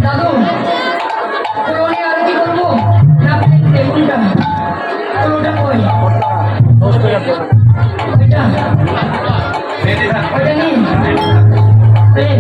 দাদু কোরবানি আর কি করবো না কোনটা কোনটা কই ওইটা ওইটা নিন প্লেট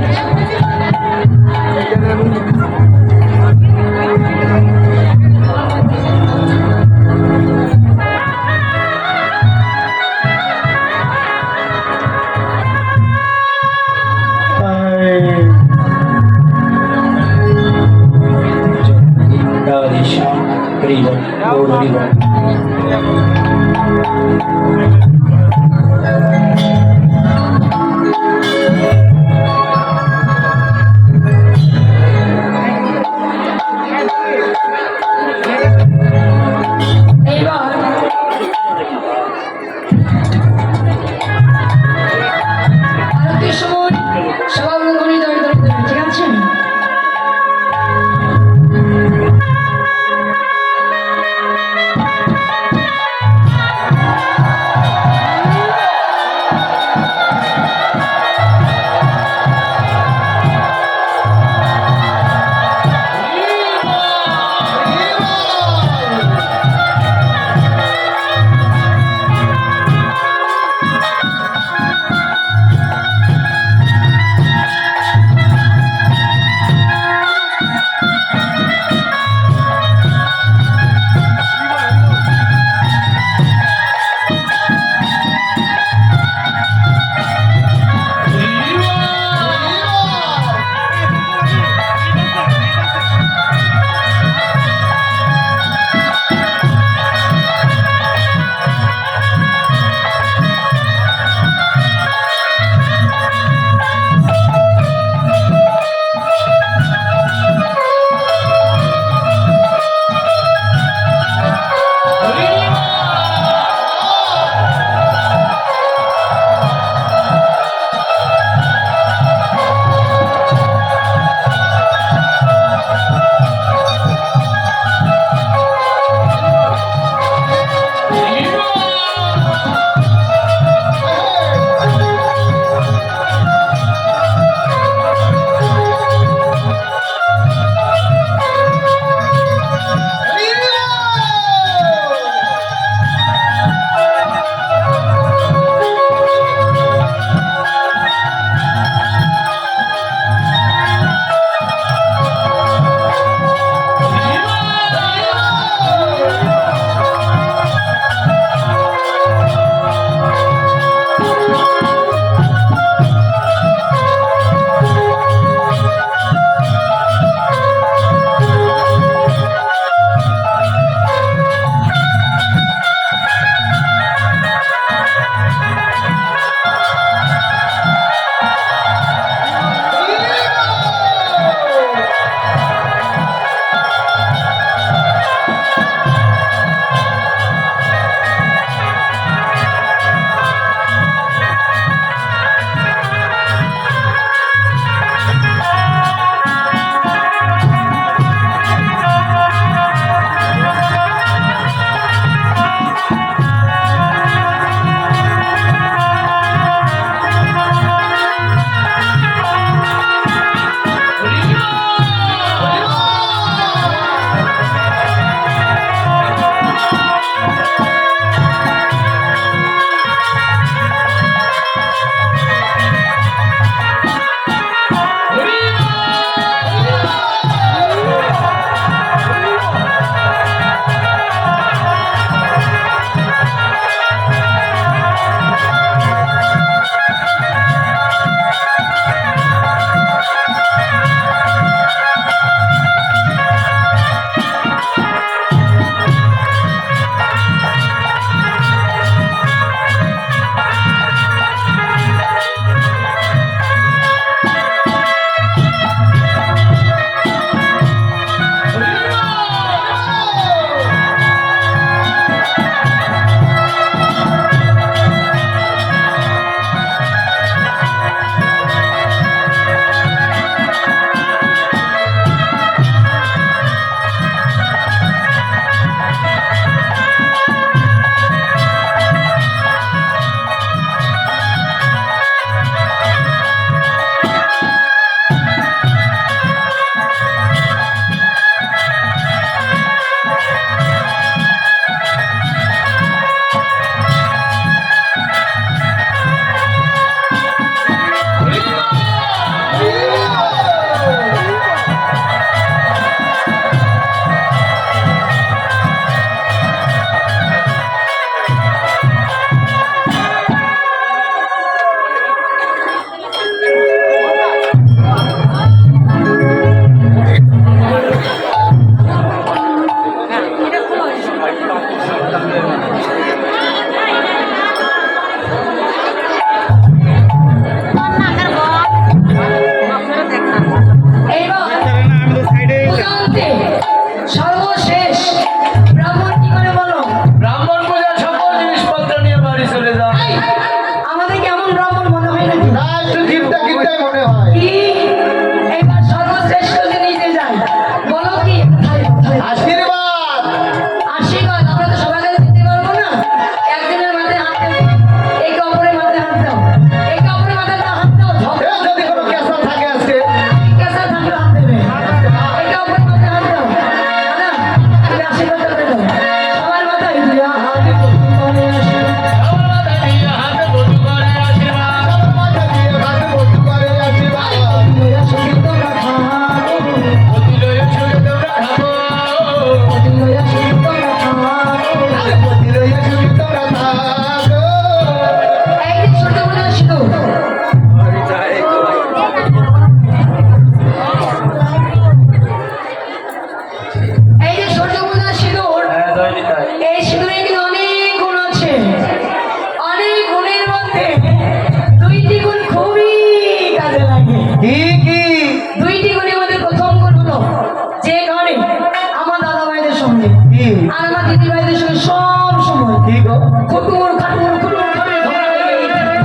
আর আমার দিদি ভাইদের সঙ্গে সব সময় কি গো? কুটুর খাটুর কুটুর খাটুর ঝগড়া লেগেই থাকে।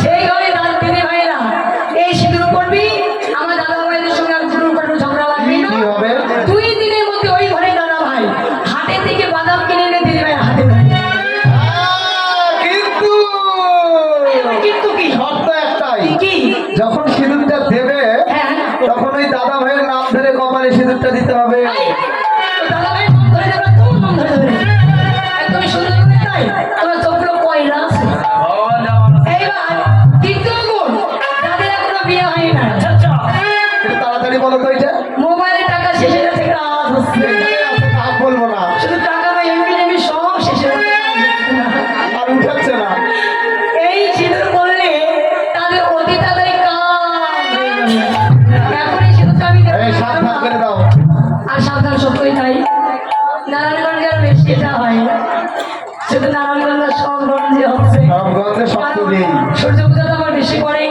সেই ঘরে দাদা দিদি ভাইরা এই সিঁদুর করবি, আমার দাদা ভাইদের সঙ্গে আর কুটুর খাটুর ঝগড়া লাগবে না। কি হবে? 2 দিনের মধ্যে ওই ঘরে দাদা ভাই হাটে থেকে বাদাম কিনে এনে দিদি ভাই হাতে দেয়। কিন্তু কিন্তু কি শর্ত একটাই, কি? যখন সিঁদুরটা দেবে হ্যাঁ তখন ওই দাদা ভাইয়ের নাম ধরে কপালে সিঁদুরটা দিতে হবে। দাদা ভাই নাম ধরে দেবে, তোর নাম ধরে দেবে, একদমই সুন্দর করে তাই তোমার চোখগুলো কয়লা আছে। এইবার দ্বিতীয় গুণ, যাদের এখনো বিয়ে হয় না, একটু তাড়াতাড়ি বলো তো এটা। মোবাইলে টাকা শেষ হয়ে গেছে, কাজ হচ্ছে নাম বলবো না, শুধু টাকা বা এমনি এমনি সব শেষ হয়ে গেছে। আর উঠাচ্ছে না। এই সিঁদুর করলে তাদের অতি তাড়াতাড়ি কাজ হয়ে যাবে। এখন এই সিঁদুরটা আমি দেবো। এই সাবধান করে দাও। আর সাবধান সত্যই তাই, নারায়ণগঞ্জে আর বেশি এটা হয় না, শুধু নারায়ণগঞ্জ সব গঞ্জে হচ্ছে। সব গন্ধে সব নেই। সূর্য পূজা তো আমার বেশি পড়ে,